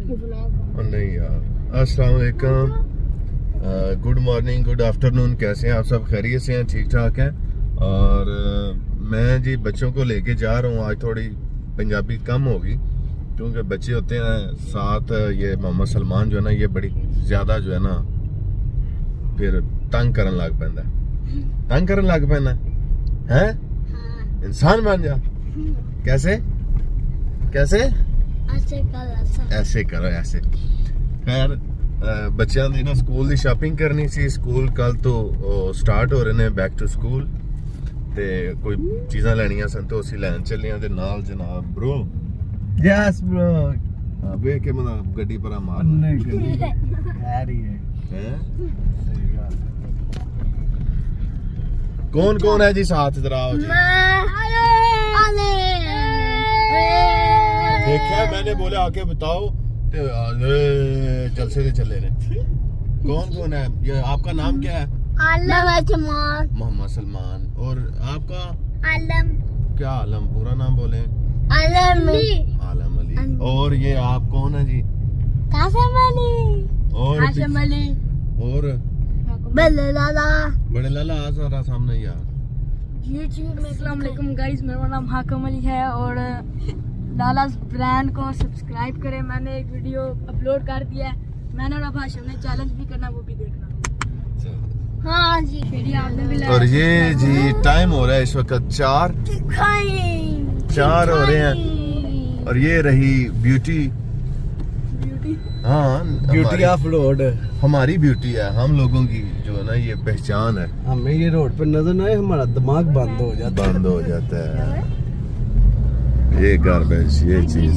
नहीं यार। अस्सलाम वालेकुम, गुड मॉर्निंग, गुड आफ्टरनून, कैसे हैं आप सब? खैरियत से हैं, ठीक ठाक हैं। और मैं जी बच्चों को लेके जा रहा हूँ। आज थोड़ी पंजाबी कम होगी क्योंकि बच्चे होते हैं साथ। ये मोहम्मद सलमान जो है ना, ये बड़ी ज़्यादा जो है ना फिर तंग करन लग पैंदा है। तंग करन लग पैंदा है। इंसान बन जा। कैसे कैसे? ऐसे करो ऐसे। खैर बच्चों की ना स्कूल की शॉपिंग करनी सी। स्कूल कल तो स्टार्ट हो रहे हैं, बैक टू स्कूल। ते कोई चीज़ां लैनियां सन तो असीं लैन चले ते नाल जनाब ब्रो। Yes bro. वे के मतलब गड्डी पर मार नहीं गड्डी आ रही है। सही बात। कौन कौन है जी साथ? इधर आओ जी। देखा मैंने बोला आके बताओ ते जलसे से चले ने। कौन कौन है? ये आपका नाम क्या है? मोहम्मद सलमान। और आपका? आलम। क्या आलम? पूरा नाम बोले। आलम अली। और ये आप कौन है जी? कासिम अली। और हाशिम अली। और बड़े लाला आ जरा सामने यार। अस्सलाम वालेकुम गाइस, मेरा नाम हाकिम अली है और लालास ब्रांड को सब्सक्राइब करें। मैंने एक वीडियो अपलोड कर दिया है। मैंने और हाशिम ने चैलेंज भी करना, वो भी देखना। हाँ जी, आपने भी। और ये जी टाइम हो रहा है इस वक्त 4 हो रहे हैं। और ये रही ब्यूटी। हाँ, ब्यूटी ऑफ रोड हमारी ब्यूटी है, हम लोगों की जो है ना ये पहचान है। हमें ये रोड पर नजर ना आए हमारा दिमाग बंद हो जाता है। ये गार्बेज, ये चीज।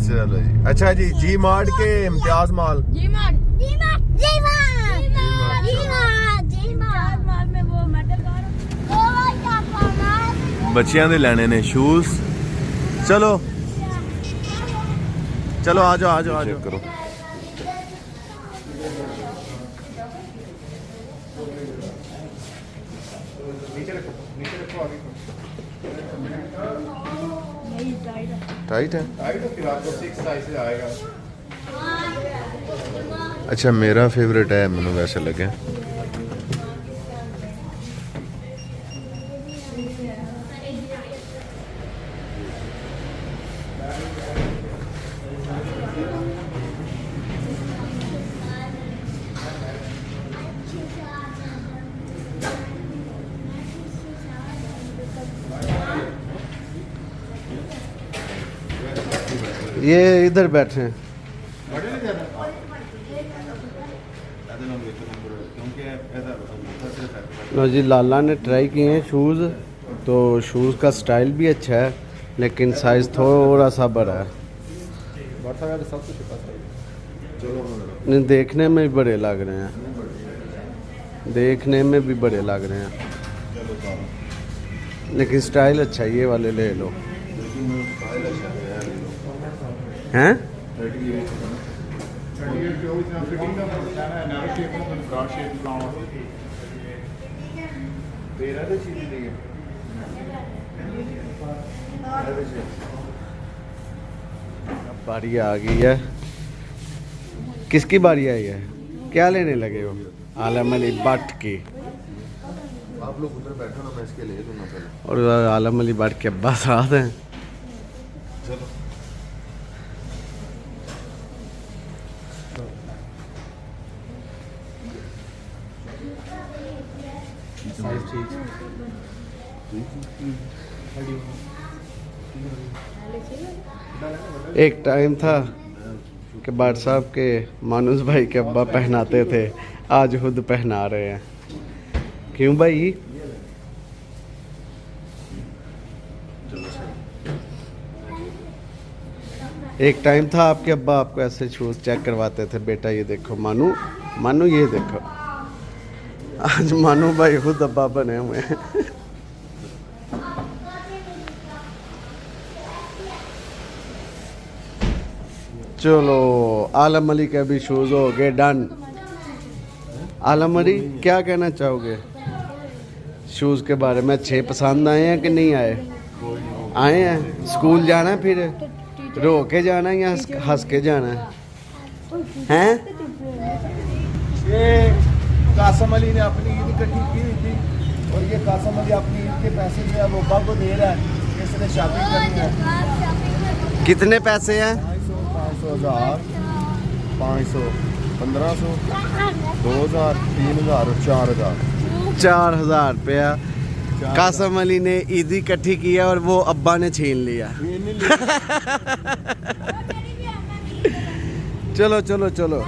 चलो जी। अच्छा जी, जी मार्ट के इम्तियाज माल। जी मार्ट में वो मेटल बच्चियां दे लेने ने शूज। चलो चलो आ जाओ करो। टाइट है। फिर आपको 6 साइज से आएगा। अच्छा, मेरा फेवरेट है, मैंने वैसे लगे। ये इधर बैठे हैं। लो जी, लाला ने ट्राई किए हैं शूज़। तो शूज़ का स्टाइल भी अच्छा है लेकिन साइज़ थोड़ा सा बड़ा है। नहीं, देखने में भी बड़े लग रहे हैं, देखने में भी बड़े लग रहे हैं लेकिन स्टाइल अच्छा है। ये वाले ले लो। हैं? बारी आ गई है। किसकी बारी आई है? क्या लेने लगे हो? आलम अली भट्ट की। आप लोग उधर बैठो ना, मैं इसके ले दूंगा पहले। और आलम अली भट्ट के अब्बा साथ हैं। चलो एक टाइम था कि बाट साहब के मानुस भाई के अब्बा पहनाते थे, आज खुद पहना रहे हैं। क्यों भाई? एक टाइम था आपके अब्बा आपको ऐसे शूज चेक करवाते थे, बेटा ये देखो मानू ये देखो। आज मानू भाई खुद अब्बा बने हुए हैं। चलो, आलम अली के भी शूज हो गए डन। आलम अली, क्या कहना चाहोगे शूज के बारे में? अच्छे पसंद आए हैं कि नहीं आए? आए हैं। स्कूल जाना है फिर? रो के जाना है या हंस के जाना है हैं? ये कासम अली ने अपनी ईद इकट्ठी की हुई थी और ये कासम अली अपनी ईद के पैसे जो है वो अब्बा को दे रहा है, इसने शॉपिंग करनी है। कितने पैसे हैं? 500 1000 500 1500 2000 3000 और 4000। 4000 रुपया कासम अली ने ईदी इकट्ठी किया और वो अब्बा ने छीन लिया। चलो चलो चलो।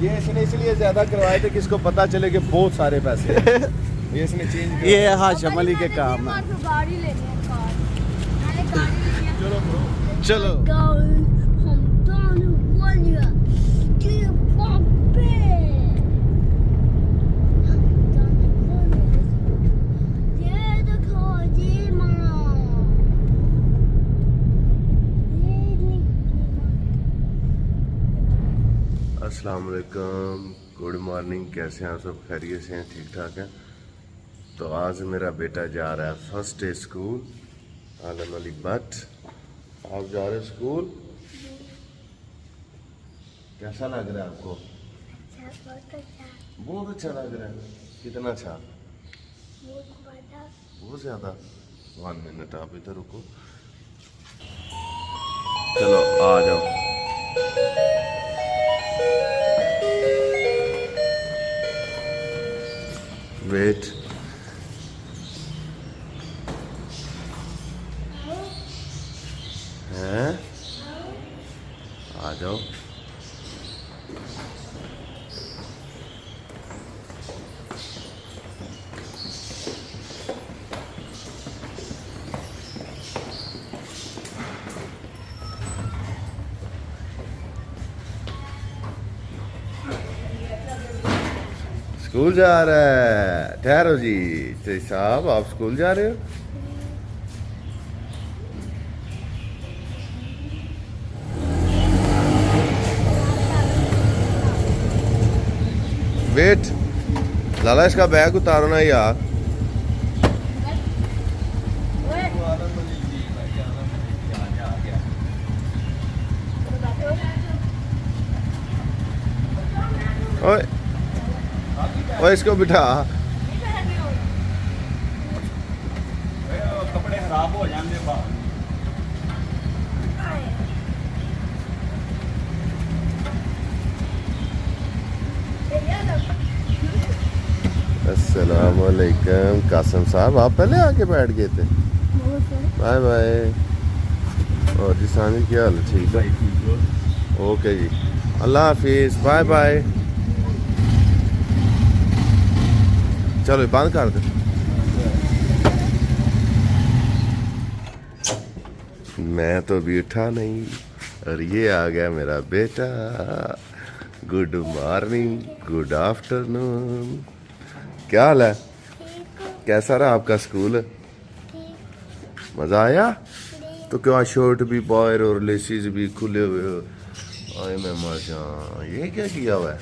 ये इसने इसलिए ज्यादा करवाए थे कि इसको पता चले कि बहुत सारे पैसे हैं। ये इसने चेंज किया। ये हाशिम अली के काम है। चलो अस्सलाम वालेकुम, गुड मॉर्निंग। कैसे हैं आप सब? खैरियत से हैं? ठीक ठाक हैं? तो आज मेरा बेटा जा रहा है फर्स्ट डे स्कूल। आलम अली भट्ट, आप जा रहे हो स्कूल? कैसा लग रहा है आपको? बहुत अच्छा लग रहा है। कितना अच्छा? बहुत ज़्यादा। 1 मिनट आप इधर रुको। चलो आ जाओ। वेट। हैं? आ जाओ। स्कूल जा रहा है। ठहरो जी साहब, आप स्कूल जा रहे हो? वेट, लाला इसका बैग उतारो ना यार। ओए ओए इसको बिठा। कपड़े खराब हो जाएंगे बाहर। अस्सलाम वालेकुम। कासम साहब आप पहले आके बैठ गए थे। Bye bye. और जी सानी क्या हाल है? ठीक है, ओके जी, अल्लाह हाफिज, बाय बाय। चलो बंद कर दो। मैं तो अभी उठा नहीं और ये आ गया मेरा बेटा। Good morning, good afternoon. क्या हाल है? कैसा रहा आपका स्कूल? मज़ा आया? तो क्या शर्ट भी बाहर और लेसीज भी खुले हुए हो? आए मैं माशा, ये क्या किया हुआ है?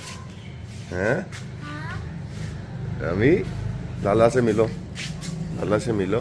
हैं? रमी, लाला से मिलो, लाला से मिलो।